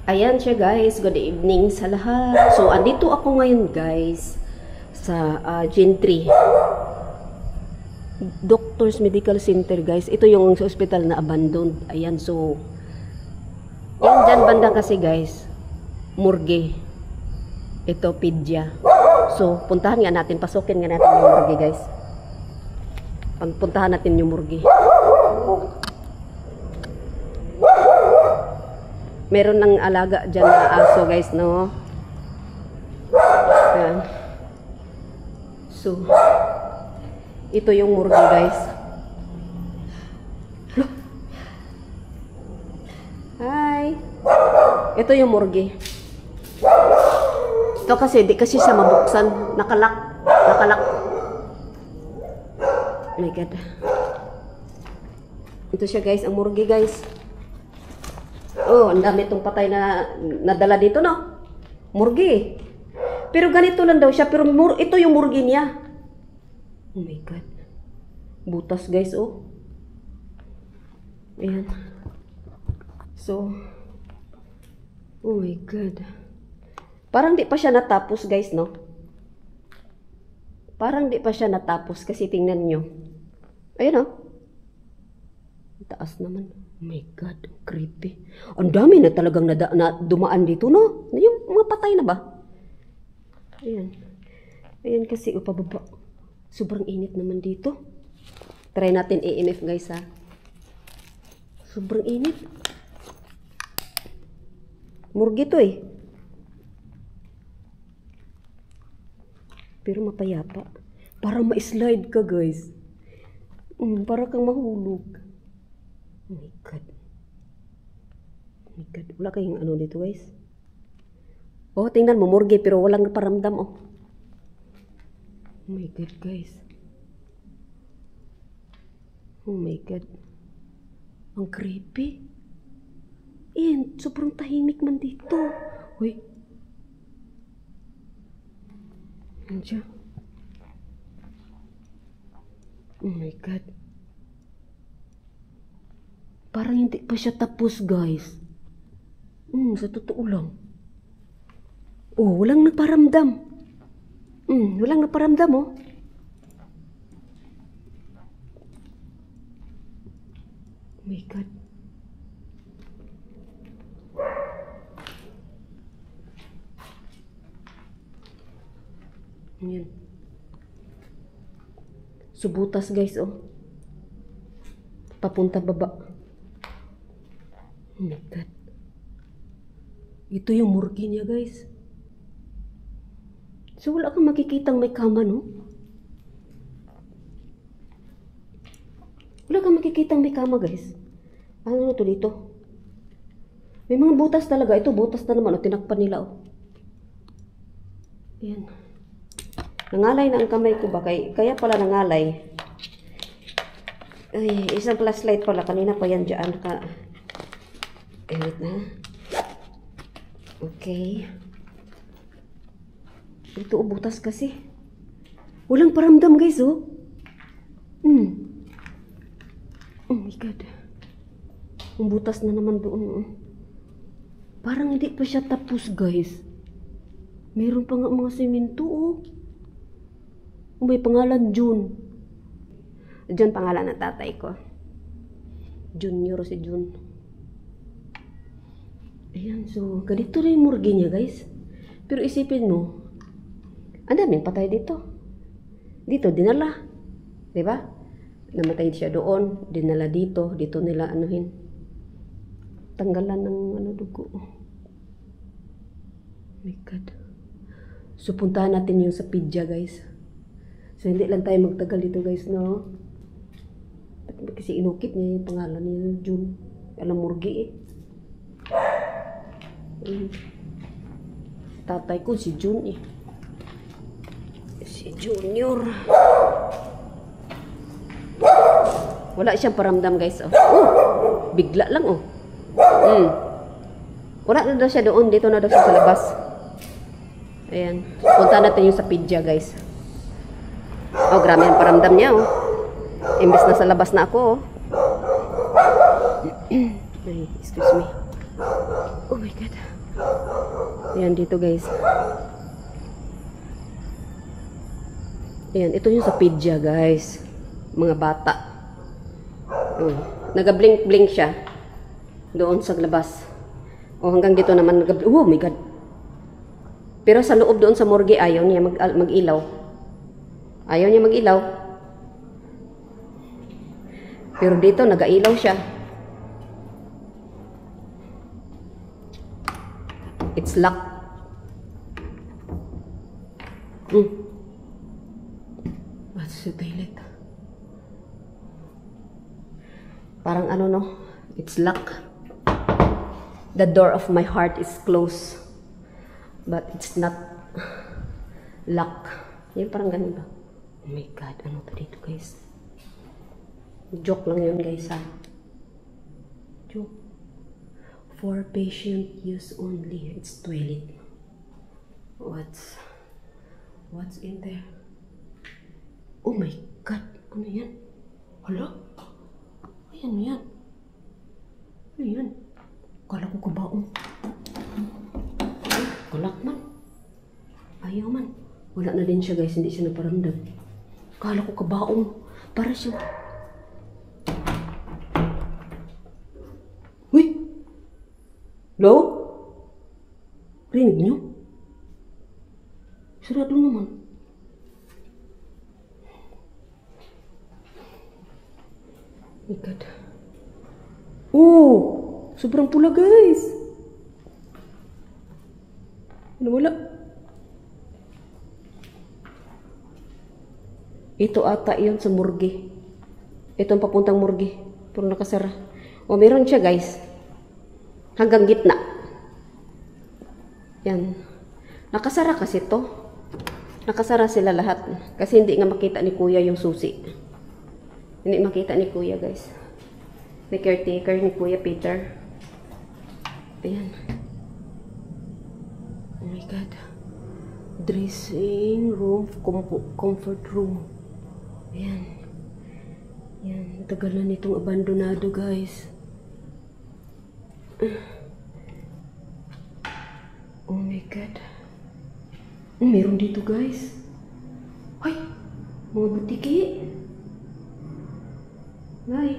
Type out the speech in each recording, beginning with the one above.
Ayan siya guys, good evening sa lahat. So, andito ako ngayon guys sa Gentry Doctors Medical Center guys. Ito yung hospital na abandoned. Ayan, so yan dyan banda kasi guys, morgue. Ito, pedya. So, puntahan nga natin, pasukin nga natin yung morgue guys. Puntahan natin yung morgue. Meron ng alaga dyan na aso guys, no? Ayan. So, ito yung morgue guys. Hi! Ito yung morgue. Ito kasi, di kasi siya mabuksan. Nakalak. Nakalak. Oh my God. Ito siya guys, ang morgue guys. Oh, ang dami itong patay na nadala dito, no? Morgue. Pero ganito lang daw siya. Pero ito yung morgue niya. Oh my God. Butas, guys, oh. Ayan. So, oh my God. Parang di pa siya natapos, guys, no? Parang di pa siya natapos kasi tingnan nyo. Ayan, oh. Taas naman. Oh my God, creepy. Ang dami na talagang dumaan dito, no? Yung mga patay na ba? Ayan. Ayan kasi, pababa. Sobrang init naman dito. Try natin EMF, guys, ha? Sobrang init. Morgue to, eh. Pero mapayapa. Parang ma-slide ka, guys. Para kang mahulog. Oh my God. Oh my God. Wala kayong ano dito, guys. Oh, tingnan mo, morgue, pero walang paramdam, oh. Oh my God, guys. Oh my God. Ang creepy. And, sobrang tahimik man dito. Uy. Ano siya? Oh my God. Parang hindi pa siya tapos, guys. Sa totoo lang. Oh, walang nagparamdam. Walang nagparamdam, oh. Oh my God. Ayan. Subutas, guys, oh. Papunta baba. Oh my God. Ito yung morgue niya, guys. So, wala kang makikitang may kama, no? Wala kang makikitang may kama, guys. Ano to dito? May mga butas talaga. Ito, butas na naman. O, tinakpan nila, oh. Ayan. Nangalay na ang kamay ko ba? Kaya pala nangalay. Ay, isang flashlight pala. Kanina pa yan dyan. Wait na. Okay. Ito, butas kasi. Walang paramdam, guys, oh. Oh my God. Ang butas na naman doon, oh. Parang hindi pa siya tapos, guys. Meron pa nga mga semento, oh. May pangalan, June. June pangalan ng tatay ko. Junior si June. Ayan, so, ganito rin yung morgue niya, guys. Pero isipin mo, ang daming patay dito. Dito, dinala. Diba? Namatay siya doon, dinala dito. Dito nila, anuhin. Tanggalan ng, dugo. Oh my God. So, puntahan natin yung sa pedya, guys. So, hindi lang tayo magtagal dito, guys, no? Kasi inukit niya yung pangalan niya, June. Alam, morgue, eh. Tatay ko si June, eh. Si Junior. Wala siyang paramdam, guys, oh. Bigla lang, oh. Wala na daw siya doon. Dito na daw siya sa labas. Ayan. Punta natin yung sa pedya, guys. Oh, grabe ang paramdam niya, oh. Imbes na sa labas na ako, oh. Ay, excuse me. Oh my God. Ayan, dito guys. Ayan, ito yung sa pidya guys. Mga bata. Naga-blink-blink siya. Doon sa labas. O hanggang dito naman naga-blink. Oh my God. Pero sa loob doon sa morgue, ayaw niya mag-ilaw. Ayaw niya mag-ilaw. Pero dito, nag-ailaw siya. It's locked. What's the toilet? Parang ano no? It's locked. The door of my heart is closed. But it's not locked. Yung parang ganun ba? Oh my God, ano to dito guys? Joke lang yun guys ha. Joke. For patient use only. It's toilet. What's in there? Oh my God! Ano yan? Hala? Ay, ano yan? Ano yan? Kala ko kabaong. Ay, kalak man. Ayaw man. Wala na din siya guys. Hindi siya naparamdam. Kala ko kabaong. Para siya. Uy! Hello? Rinig niyo? Sarado naman. Oh my God. Oh! Sobrang pula guys. Ano wala? Ito ata yun sa morgue. Ito ang papuntang morgue. Pero nakasara. O meron siya guys. Hanggang gitna. Yan. Nakasara kasi to. Nakasara sila lahat. Kasi hindi nga makita ni kuya yung susi. Hindi makita ni kuya guys. Ni caretaker ni kuya Peter. Ayan. Oh my God. Dressing room. Comfort room. Ayan. Yan. Tagal na nitong abandonado guys. Oh my God. Meron dito guys. Ay! Mga butiki. Ay.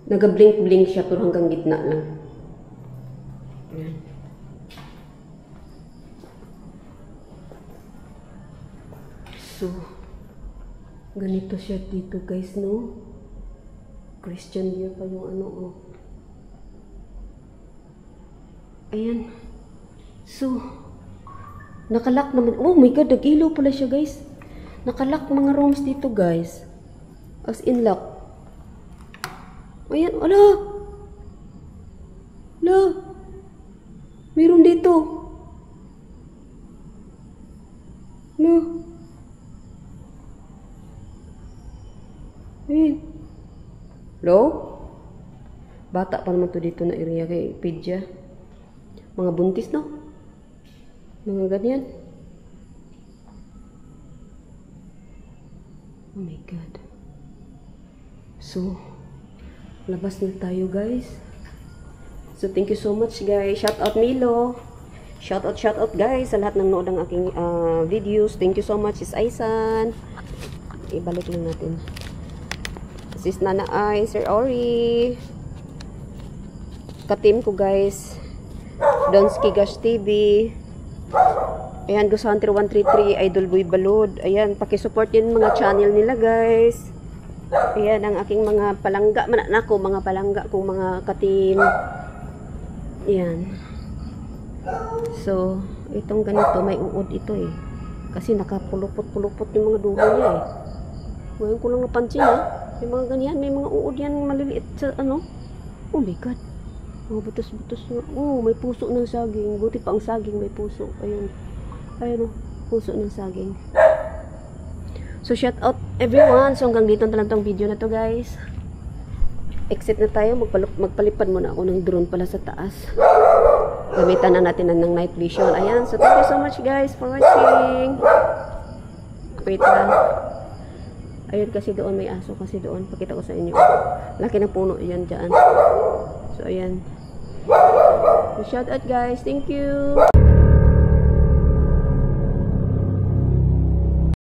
Naga-blink-blink siya pero hanggang gitna lang. Ayan. So, ganito siya dito guys, no? Christian Dior pa yung ano, oh. Ayan. So, nakalock naman. Oh my God, nag-ilaw pala siya guys. Nakalock mga rooms dito guys. As in lock. Ayan, wala. Wala. Meron dito. No. Ayan. Hello? Bata pa naman to dito na area kay Pedja. Mga buntis, no? Mga ganyan. Oh my God. So, labas na tayo, guys. So, thank you so much, guys. Shout out, Milo. Shout out, guys, sa lahat ng nood ng aking videos. Thank you so much, Sis Aisan. Ibalik lang natin. Sis Nana Ay, Sir Ori. Ka-team ko, guys. Donski Gash TV. Ayan, Ghost Hunter 133, Idol Boy Balod. Ayan, pakisupport yun mga channel nila, guys. Ayan, ang aking mga palangga. Mananako, mga palangga kong mga ka-team. Ayan. So, itong ganito, may uod ito eh. Kasi nakapulupot-pulupot yung mga dulo niya eh. Ngayon ko lang napansin ha. May mga ganyan, may mga uod yan maliliit sa ano. Oh my God. Mga butos-butos na. Oh, may puso ng saging. Buti pa ang saging may puso. Ayun. Ayun oh, puso ng saging. So, shout out everyone. So, hanggang dito na lang tong video na to, guys. Exit na tayo. Magpalipad muna ako ng drone pala sa taas. Gamitan na natin ng night vision. Ayan. So, thank you so much, guys, for watching. Wait lang. Ayun, kasi doon may aso. Kasi doon. Pakita ko sa inyo. Laki ng puno yan dyan. So, ayan. So, shout out guys. Thank you.